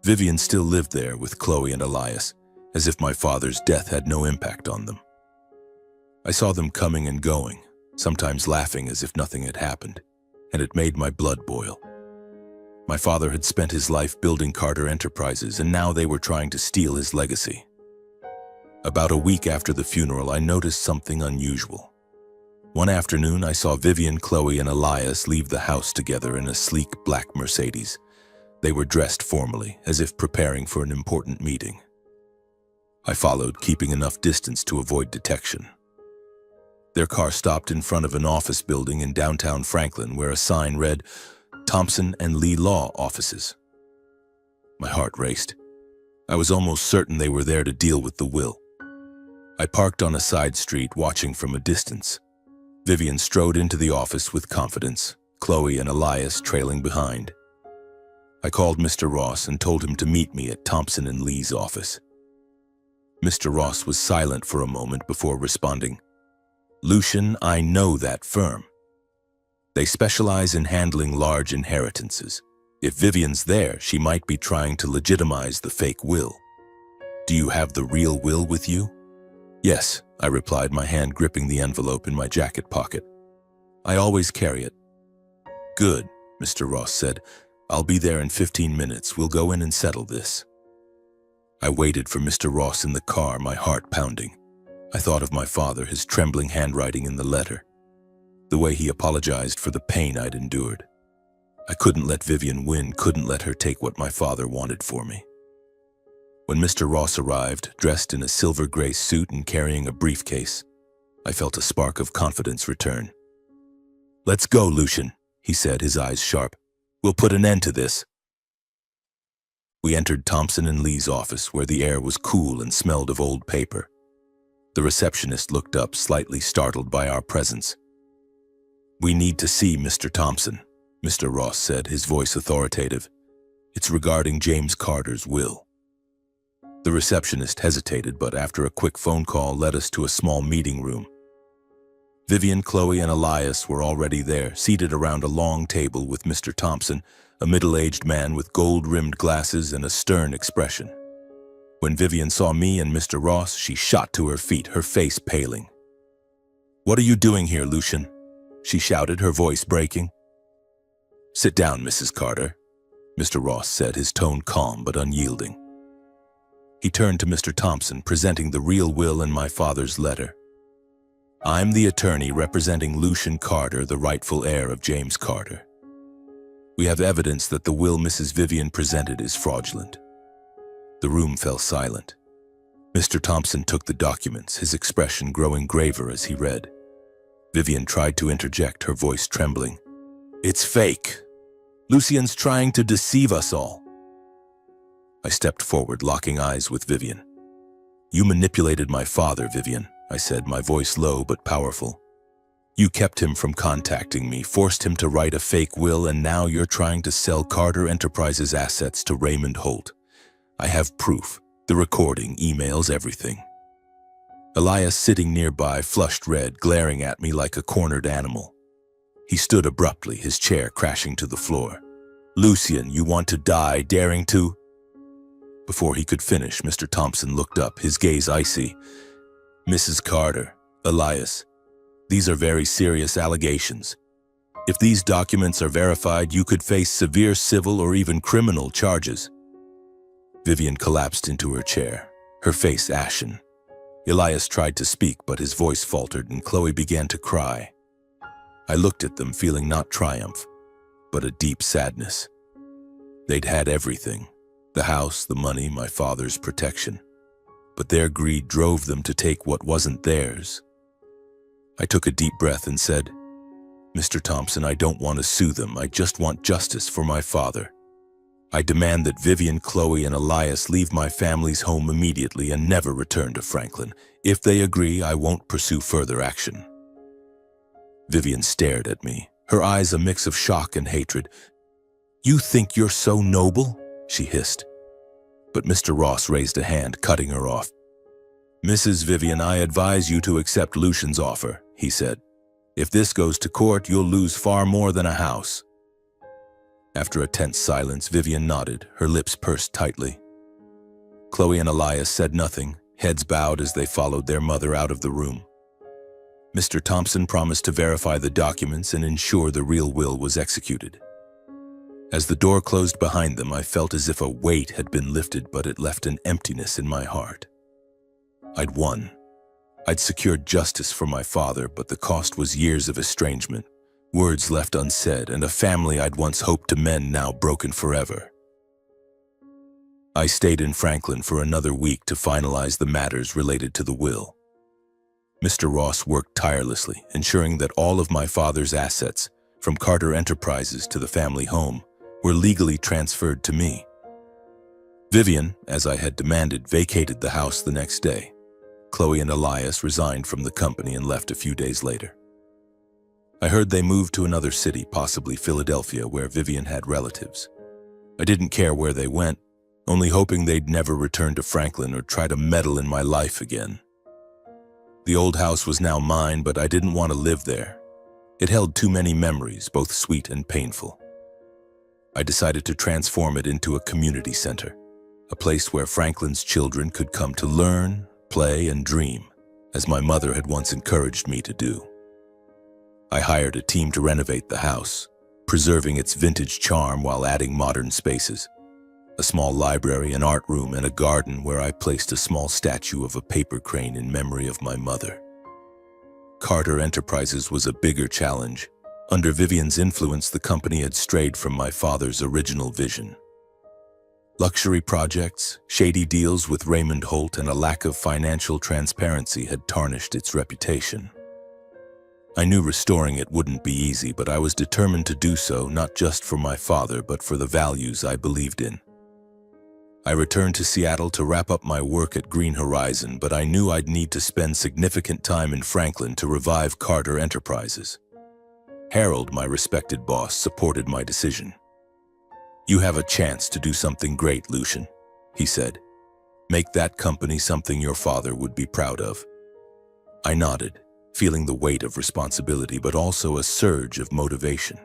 Speaker 1: Vivian still lived there with Chloe and Elias, as if my father's death had no impact on them. I saw them coming and going, sometimes laughing as if nothing had happened, and it made my blood boil. My father had spent his life building Carter Enterprises, and now they were trying to steal his legacy. About a week after the funeral, I noticed something unusual. One afternoon, I saw Vivian, Chloe, and Elias leave the house together in a sleek black Mercedes. They were dressed formally, as if preparing for an important meeting. I followed, keeping enough distance to avoid detection. Their car stopped in front of an office building in downtown Franklin, where a sign read, "Thompson and Lee Law Offices." My heart raced. I was almost certain they were there to deal with the will. I parked on a side street, watching from a distance. Vivian strode into the office with confidence, Chloe and Elias trailing behind. I called Mr. Ross and told him to meet me at Thompson and Lee's office. Mr. Ross was silent for a moment before responding, "Lucian, I know that firm. They specialize in handling large inheritances. If Vivian's there, she might be trying to legitimize the fake will. Do you have the real will with you?" "Yes," I replied, my hand gripping the envelope in my jacket pocket. "I always carry it." "Good," Mr. Ross said. "I'll be there in 15 minutes. We'll go in and settle this." I waited for Mr. Ross in the car, my heart pounding. I thought of my father, his trembling handwriting in the letter, the way he apologized for the pain I'd endured. I couldn't let Vivian win, couldn't let her take what my father wanted for me. When Mr. Ross arrived, dressed in a silver gray suit and carrying a briefcase, I felt a spark of confidence return. "Let's go, Lucian," he said, his eyes sharp. "We'll put an end to this." We entered Thompson and Lee's office, where the air was cool and smelled of old paper. The receptionist looked up, slightly startled by our presence. "We need to see Mr. Thompson," Mr. Ross said, his voice authoritative. "It's regarding James Carter's will." The receptionist hesitated, but after a quick phone call led us to a small meeting room. Vivian, Chloe, and Elias were already there, seated around a long table with Mr. Thompson, a middle-aged man with gold-rimmed glasses and a stern expression. When Vivian saw me and Mr. Ross, she shot to her feet, her face paling. "What are you doing here, Lucian?" she shouted, her voice breaking. "Sit down, Mrs. Carter," Mr. Ross said, his tone calm but unyielding. He turned to Mr. Thompson, presenting the real will and my father's letter. "I'm the attorney representing Lucian Carter, the rightful heir of James Carter. We have evidence that the will Mrs. Vivian presented is fraudulent." The room fell silent. Mr. Thompson took the documents, his expression growing graver as he read. Vivian tried to interject, her voice trembling. "It's fake. Lucian's trying to deceive us all." I stepped forward, locking eyes with Vivian. "You manipulated my father, Vivian," I said, my voice low but powerful. "You kept him from contacting me, forced him to write a fake will, and now you're trying to sell Carter Enterprises assets to Raymond Holt. I have proof, the recording, emails, everything." Elias, sitting nearby, flushed red, glaring at me like a cornered animal. He stood abruptly, his chair crashing to the floor. "Lucian, you want to die, daring to—" Before he could finish, Mr. Thompson looked up, his gaze icy. "Mrs. Carter, Elias, these are very serious allegations. If these documents are verified, you could face severe civil or even criminal charges." Vivian collapsed into her chair, her face ashen. Elias tried to speak, but his voice faltered, and Chloe began to cry. I looked at them, feeling not triumph, but a deep sadness. They'd had everything: the house, the money, my father's protection. But their greed drove them to take what wasn't theirs. I took a deep breath and said, "Mr. Thompson, I don't want to sue them. I just want justice for my father. I demand that Vivian, Chloe, and Elias leave my family's home immediately and never return to Franklin. If they agree, I won't pursue further action." Vivian stared at me, her eyes a mix of shock and hatred. "You think you're so noble?" she hissed. But Mr. Ross raised a hand, cutting her off. "Mrs. Vivian, I advise you to accept Lucian's offer," he said. "If this goes to court, you'll lose far more than a house." After a tense silence, Vivian nodded, her lips pursed tightly. Chloe and Elias said nothing, heads bowed as they followed their mother out of the room. Mr. Thompson promised to verify the documents and ensure the real will was executed. As the door closed behind them, I felt as if a weight had been lifted, but it left an emptiness in my heart. I'd won. I'd secured justice for my father, but the cost was years of estrangement, words left unsaid, and a family I'd once hoped to mend now broken forever. I stayed in Franklin for another week to finalize the matters related to the will. Mr. Ross worked tirelessly, ensuring that all of my father's assets, from Carter Enterprises to the family home, were legally transferred to me. Vivian, as I had demanded, vacated the house the next day. Chloe and Elias resigned from the company and left a few days later. I heard they moved to another city, possibly Philadelphia, where Vivian had relatives. I didn't care where they went, only hoping they'd never return to Franklin or try to meddle in my life again. The old house was now mine, but I didn't want to live there. It held too many memories, both sweet and painful. I decided to transform it into a community center, a place where Franklin's children could come to learn, play, and dream, as my mother had once encouraged me to do. I hired a team to renovate the house, preserving its vintage charm while adding modern spaces. A small library, an art room, and a garden where I placed a small statue of a paper crane in memory of my mother. Carter Enterprises was a bigger challenge. Under Vivian's influence, the company had strayed from my father's original vision. Luxury projects, shady deals with Raymond Holt, and a lack of financial transparency had tarnished its reputation. I knew restoring it wouldn't be easy, but I was determined to do so, not just for my father, but for the values I believed in. I returned to Seattle to wrap up my work at Green Horizon, but I knew I'd need to spend significant time in Franklin to revive Carter Enterprises. Harold, my respected boss, supported my decision. "You have a chance to do something great, Lucian," he said. "Make that company something your father would be proud of." I nodded, feeling the weight of responsibility, but also a surge of motivation.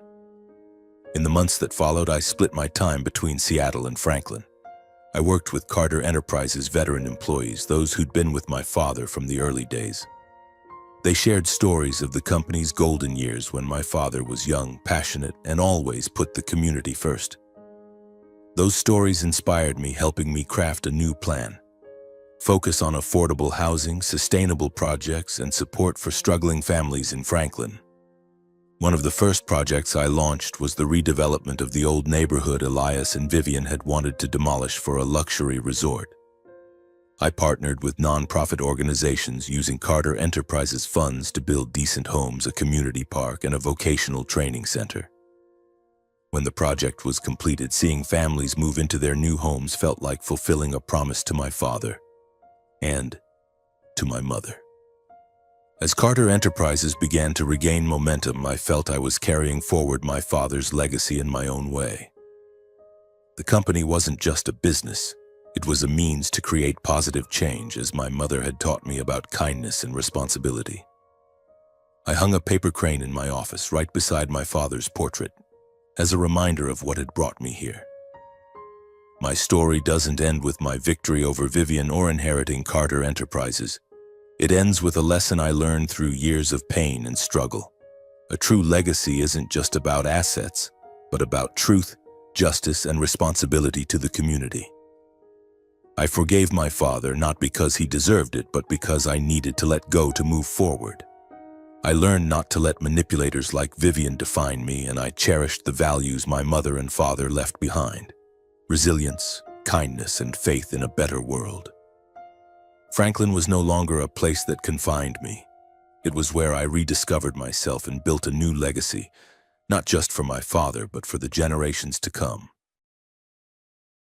Speaker 1: In the months that followed, I split my time between Seattle and Franklin. I worked with Carter Enterprises veteran employees, those who'd been with my father from the early days. They shared stories of the company's golden years when my father was young, passionate, and always put the community first. Those stories inspired me, helping me craft a new plan. Focus on affordable housing, sustainable projects, and support for struggling families in Franklin. One of the first projects I launched was the redevelopment of the old neighborhood Elias and Vivian had wanted to demolish for a luxury resort. I partnered with nonprofit organizations using Carter Enterprises funds to build decent homes, a community park, and a vocational training center. When the project was completed, seeing families move into their new homes felt like fulfilling a promise to my father and to my mother. As Carter Enterprises began to regain momentum, I felt I was carrying forward my father's legacy in my own way. The company wasn't just a business. It was a means to create positive change, as my mother had taught me about kindness and responsibility. I hung a paper crane in my office right beside my father's portrait, as a reminder of what had brought me here. My story doesn't end with my victory over Vivian or inheriting Carter Enterprises. It ends with a lesson I learned through years of pain and struggle. A true legacy isn't just about assets, but about truth, justice, and responsibility to the community. I forgave my father not because he deserved it, but because I needed to let go to move forward. I learned not to let manipulators like Vivian define me, and I cherished the values my mother and father left behind: resilience, kindness, and faith in a better world. Franklin was no longer a place that confined me. It was where I rediscovered myself and built a new legacy, not just for my father, but for the generations to come.